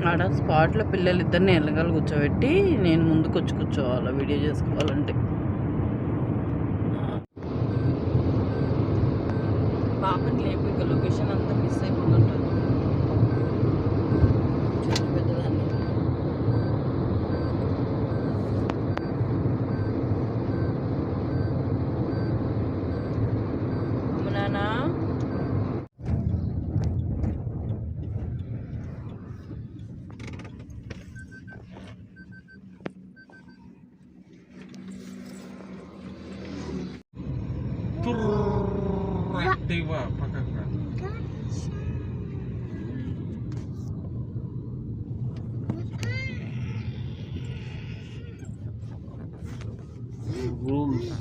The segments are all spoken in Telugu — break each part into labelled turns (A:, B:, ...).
A: ఆడ స్పాట్లో పిల్లలు ఇద్దరిని ఎల్లగాలు కూర్చోబెట్టి నేను ముందుకు వచ్చి కూర్చోవాలి వీడియో చేసుకోవాలంటే. పాపని లేపు ఇక లొకేషన్ అంతా మిస్ అయిపోతుంటాను. పెద్దదాన్ని అమ్మునానా
B: రూమ్స్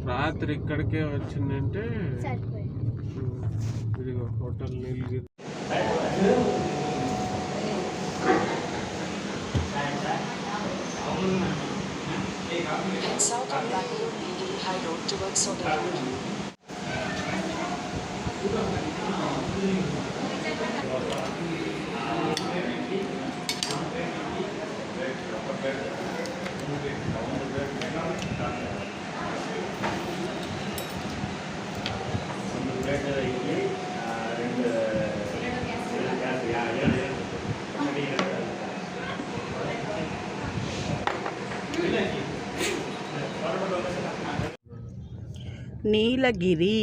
B: రాత్రి ఇక్కడికే వచ్చిందంటే ఇదిగో hotel Nilgiri.
C: South on Bangalore Nilgiri High Road towards Sodalur.
A: Nilgiri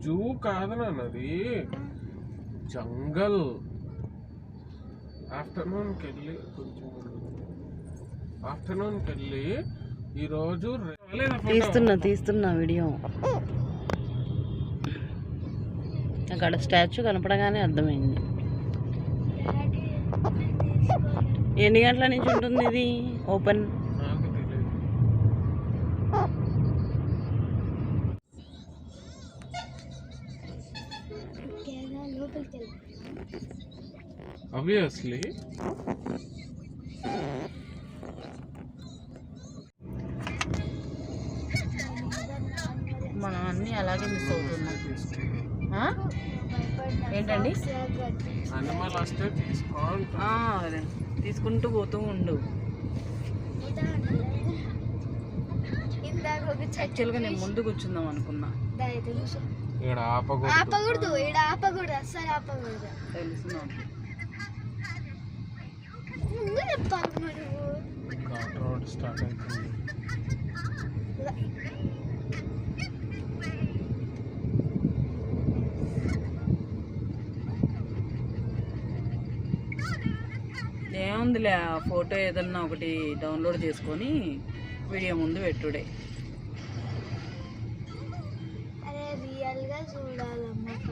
B: zoo కాదన్నది జంగల్. ఆఫ్టర్నూన్కి వెళ్ళి ఈరోజు
A: తీస్తున్నా వీడియో. అక్కడ స్టాచ్యూ కనపడగానే అర్థమైంది. ఎన్ని గంటల నుంచి ఉంటుంది ఇది ఓపెన్?
B: obviously
A: మనం అన్నీ అలాగే మిస్ అవుతున్నాం. ఏంటండి
B: అనిమల్ వస్తే
A: తీసుకుంటూ పోతూ ఉండు. యాక్చువల్గా నేను ముందు కూర్చుందాం అనుకున్నా.
D: ఆపకూడదు అస్సలు ఆపకూడదు.
A: తెలుసు నాకు.
B: రోడ్ స్టార్ట్ అవుతుంది.
A: ఏముందిలే, ఆ ఫోటో ఏదన్నా ఒకటి డౌన్లోడ్ చేసుకొని వీడియో ముందు పెట్టుడే.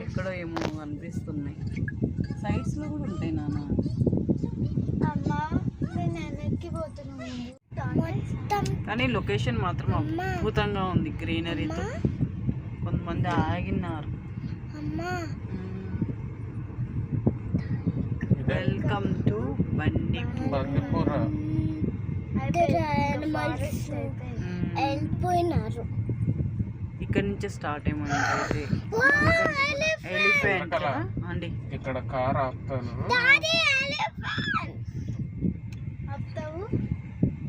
A: ఎక్కడో ఏమో అనిపిస్తున్నాయి. సైడ్స్లో కూడా ఉంటాయి నాన్న. కానీ లొకేషన్ మాత్రం అద్భుతంగా ఉంది గ్రీనరీతో. కొంతమంది ఆగినారు. Welcome to Bandipur. ఇక్కడ నుంచి స్టార్ట్ ఏమంటే ఎలిఫెంట్ అండి.
B: ఇక్కడ కార్ ఆపుతాను.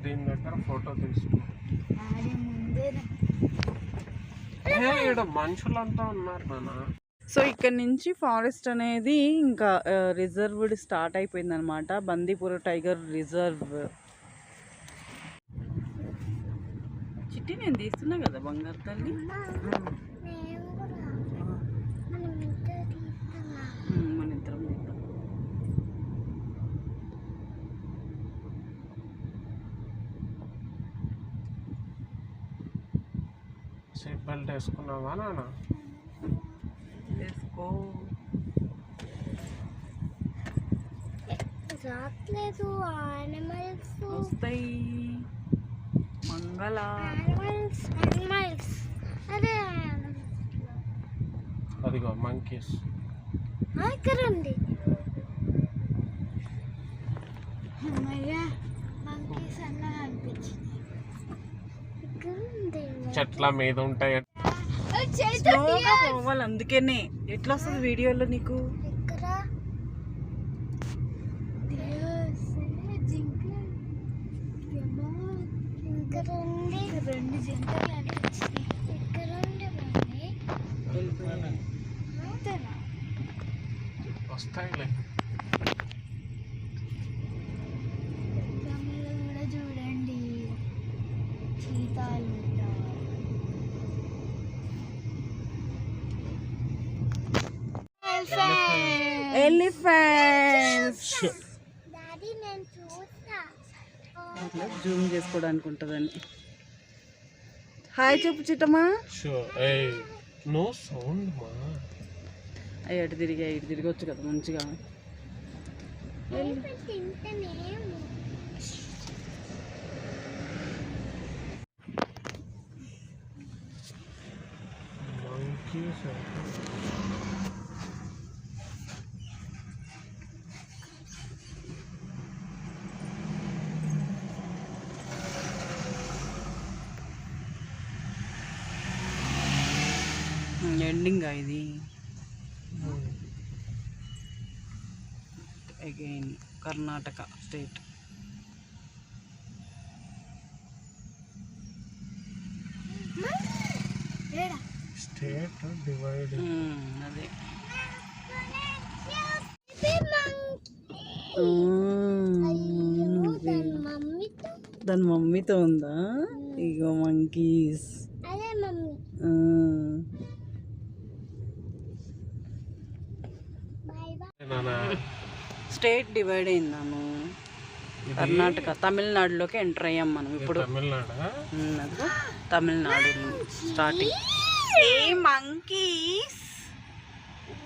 B: దీని దగ్గర ఫోటో తీసుకో. ఇక్కడ మనుషులంతా ఉన్నారు నాన్న.
A: సో ఇక్కడ నుంచి ఫారెస్ట్ అనేది ఇంకా రిజర్వ్డ్ స్టార్ట్ అయిపోయింది అనమాట. Bandipur tiger reserve. చిట్టి నేను తీస్తున్నా కదా బంగారు తల్లి. మన ఇద్దరం
B: సీట్ బెల్ట్ వేసుకున్నావా నాన్న?
A: వేసుకో.
D: రాట్లేదు యానిమల్స్
A: వస్తాయి. మంగళ
D: యానిమల్స్ అదే
B: అదిగో మంకీస్.
D: ఇక్కడ ఉంది. అమ్మయ్య మంకీ
B: చెట్ల మీద ఉంటాయి.
A: స్లోగా పోవాలి, అందుకనే. ఎట్లా వస్తుంది వీడియోలో నీకు?
D: ఇక్కడ రెండు జింకలు అనిపించింది. ఇక్కడ ఉండే
B: వస్తాయిలే.
D: కూడా చూడండి చీతాలు.
A: ఎలిఫెంట్స్.
D: డాడీ నేను చూసా.
A: అట్లా జూమ్ చేసుకోవడానికి ఉంటుందని. హాయ్ చెప్పు చిట్టమ్మా.
B: నో సౌండ్ మా.
A: అవి అటు తిరిగి వచ్చు కదా మంచిగా.
D: తింటేనేమో
B: monkeys.
A: ఎండింగ్ ఇది. Again Karnataka state.
B: State divide.
A: అదే దాని మమ్మీతో ఉందా? ఇగో మంకీస్.
D: అదే మమ్మీ.
A: స్టేట్ డివైడ్ అయిందాను. కర్ణాటక తమిళనాడులోకి ఎంటర్ అయ్యాం మనం ఇప్పుడు. అదిగో తమిళనాడు స్టార్టింగ్. ఏ మంకీస్.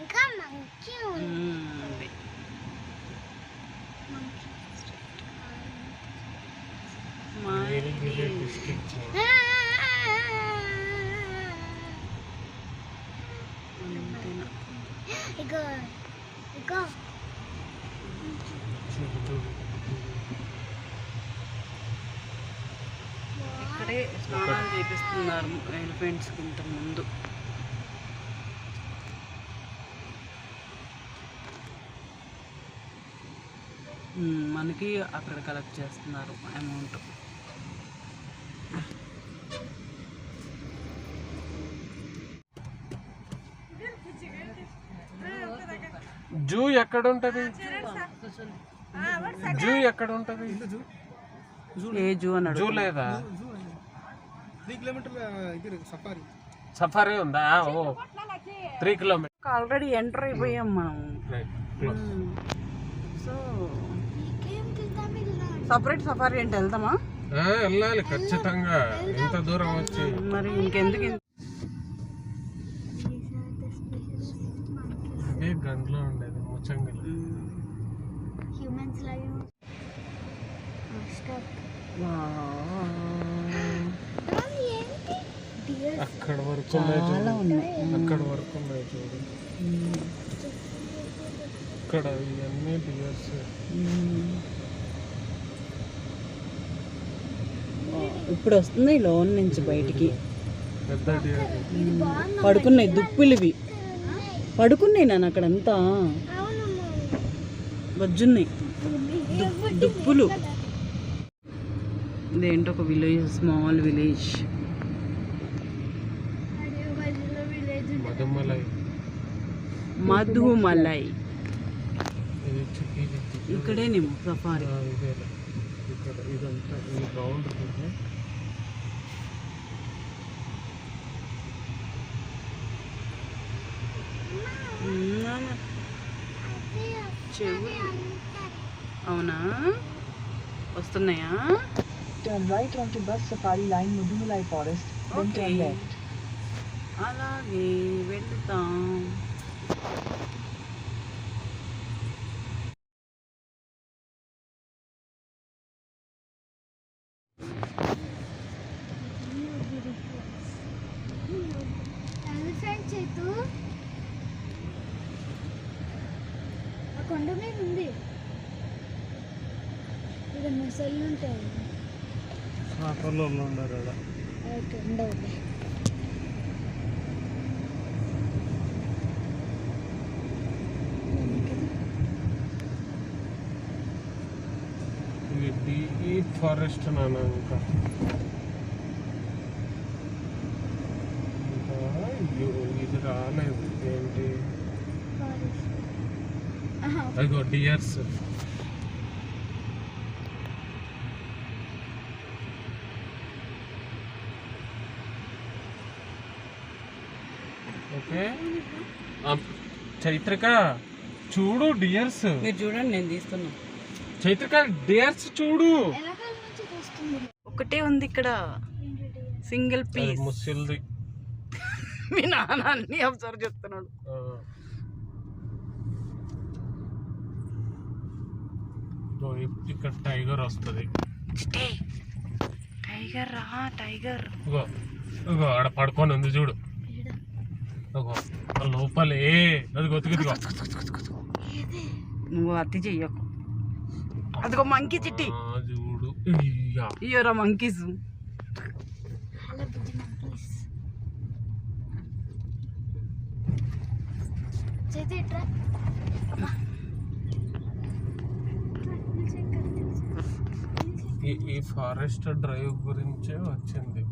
D: ఇంకా మంకీ ఉంది. ఇగో ఇగో
A: ఇక్కడే స్నానాలు చేపిస్తున్నారు ఎలిఫెంట్స్కి ఇంత ముందు. మనకి అక్కడ కలెక్ట్ చేస్తున్నారు అమౌంట్.
B: జూ ఎక్కడ ఉంటది? జూ ఎక్కడ ఉంటది?
A: ఏ జూ అన్నాడు?
B: జూ లేదా?
E: 3 కిలోమీటర్ల సఫారీ.
B: సఫారీ ఉందా? ఓ 3 కిలోమీటర్.
A: ఆల్రెడీ ఎంటర్ అయిపోయాం మనం. సో సపరేట్ సఫారీ అంటే వెళ్దామా?
B: వెళ్ళాలి ఖచ్చితంగా. ఎంత దూరం వచ్చి
A: మరి ఇంకెందుకు?
B: అదే గంటలో ఉండేది ముచ్చంగిలు.
D: హ్యూమన్స్ లైవ్
B: అక్కడ వరకు ఉన్నాయి. అక్కడ వరకు ఉన్నాయి చూడు. ఇక్కడ ఇవన్నీ డియర్స్.
A: ఇప్పుడు వస్తున్నాయి లోన్ నుంచి బయటికి.
B: పెద్ద డియర్
A: పడుకున్నాయి దుప్పులు ఇవి. పడుకున్నాయి నాన్న అక్కడంతా బజ్జున్నాయి దుప్పులు. ఇదేంటో ఒక విలేజ్, స్మాల్ విలేజ్. మధుమలై. ఇక్కడేనేమో సఫారీ.
B: ఇక్కడ ఇదంతా ఈ గ్రౌండ్
A: అవునా? వస్తున్నాయా?
F: Turn right onto bus safari line Mudumalai Forest, then turn left.
A: అలాగే వెళ్తాం.
D: ఆ కొండ మీద ఉంది. ఇక్కడ ముసళ్ళు ఉంటాయి.
B: ఉండరు.
D: ఉండవు.
B: ఈ ఫారెస్ట్ నాన్న ఇంకా ఇది రాలేదు ఏంటి అదిగో డియర్స్. ఓకే చైత్రిక చూడు డియర్స్.
A: మీరు చూడండి, నేను తీస్తున్నా.
B: చైత్రిక డియర్స్ చూడు.
D: ఎలాకాల నుంచి వస్తుంది
A: ఒకటే ఉంది ఇక్కడ, సింగిల్ పీస్.
B: ముసిల్ది.
A: మీ నాన్న అన్ని అబ్జర్వ్ చేస్తున్నాడు.
B: ఇక్కడ టైగర్ వస్తుంది.
A: టైగర్ రా, టైగర్.
B: ఇగో ఇగో ఆడ పడుకొని ఉంది చూడు. ఇగో లోపలే అది గొతుకుదిగో.
A: నువ్వు అతి చెయ్యకు. అదిగో మంకీ చిట్టి
B: చూడు.
A: ఇయ్యరా మంకీస్.
D: హలో బుజ్జి మంకీస్. చేతి ఇట్రా.
B: ఈ ఫారెస్ట్ డ్రైవ్ గురించే వచ్చింది.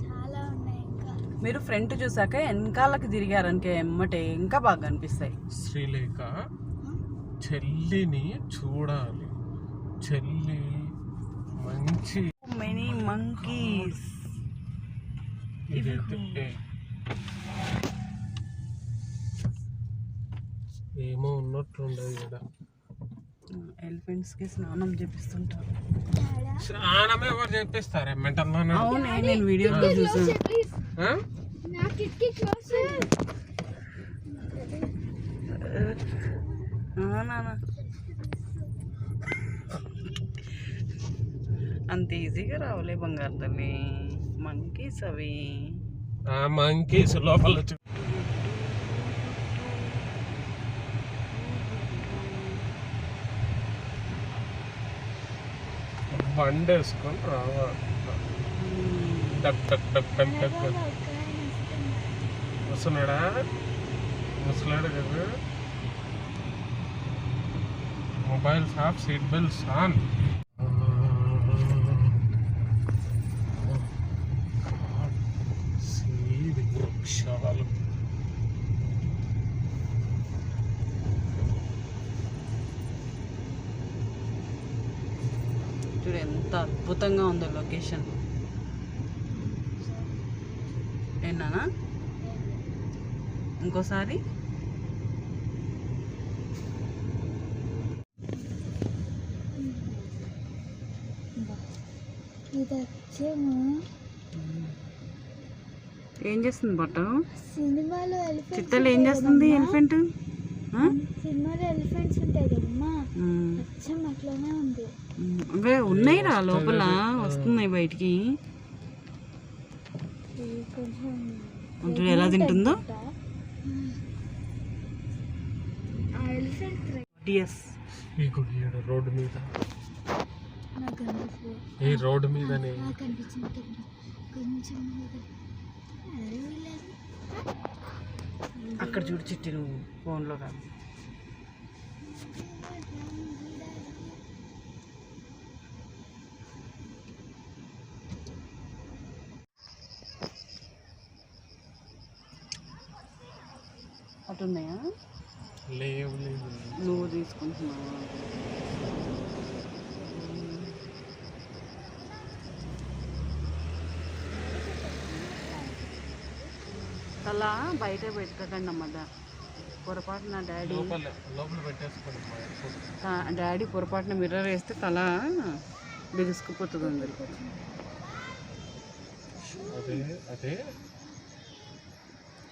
D: చాలా ఉన్నాయి ఇంకా.
A: మీరు ఫ్రంట్ చూసాక వెనకాలకి తిరిగారనుకో ఎమ్మటే ఇంకా బాగా అనిపిస్తాయి.
B: శ్రీలేఖ చెల్లిని చూడాలి. చెల్లి మంచి
A: మెనీ మంకీస్.
B: ఇదైతే ఏమో ఉన్నట్లుండదు ఇక్కడ.
A: ఎలిఫెంట్స్ కి స్నానం చేపిస్తుంటారు.
B: స్నానమే ఎవరు చేపిస్తారే మెంటల్.
A: అవునే, నేను వీడియోలో చూసాను.
D: నా కిటికీ క్లోజ్.
A: అంత ఈజీగా రావులే బంగారు తల్లి. మంకీస్ అవి.
B: మంకీస్ లోపల వచ్చి బండి వేసుకొని రావాలి. టక్ టక్ టక్ టక్ టక్ వస్తున్నాడా? ముసలాడు కదా. Mobiles of, seat belts on. వృక్షాలు.
A: చూడు ఎంత అద్భుతంగా ఉందో లొకేషన్. ఏనా ఇంకోసారి
D: ఇది వచ్చేమో
A: ఏం చేస్తుంది బట్ట?
D: సినిమాలో ఎలిఫెంట్స్.
A: చిత్తలు ఏం చేస్తుంది ఎలిఫెంట్?
D: సినిమాలో ఎలిఫెంట్స్ ఉంటాయి కదమ్మా, అచ్చం అట్లానే ఉంది.
A: అవే ఉన్నాయి రా లోపల, వస్తున్నాయి బయటికి.
D: కొంచెం
A: ఎలా తింటుందో.
D: ఆ ఎలిఫెంట్
A: డియస్
B: రోడ్డు మీద,
D: నాకు కనిపిస్తుంది.
B: ఈ రోడ్డు మీదనే
D: నాకు కనిపించింది కొంచెం.
A: అక్కడ చూడు చిట్టి, నువ్వు ఫోన్లో కాదు. అటున్నాయా?
B: లేవు.
A: నువ్వు తీసుకుంటున్నావా? అలా బయట పెట్టుకోకండి అమ్మదా. పొరపాటున డాడీ డాడీ పొరపాటున మిర్రర్ వేస్తే తల బిగుసుకుపోతుంది అందరికి.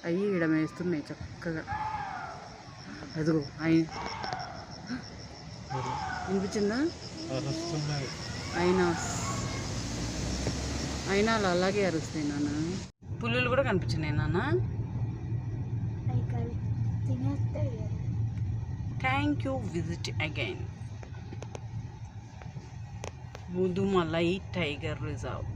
A: అయ్యి ఈడ వేస్తున్నాయి చక్కగా. అదిగో వినిపించిందా? అయినా అలా అలాగే అరుస్తాయి నాన్న. పులులు కూడా కనిపించినాయి నాన్న. Thank you. Visit again Mudumalai tiger reserve.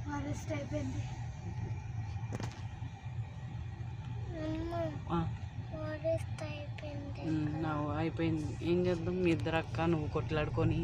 D: Forest అయిపోయింది. ఫారెస్ట్ అయిపోయింది.
A: అయిపోయింది. ఏం చేద్దాం, మీ ఇద్దరు అక్క నువ్వు కొట్లాడుకొని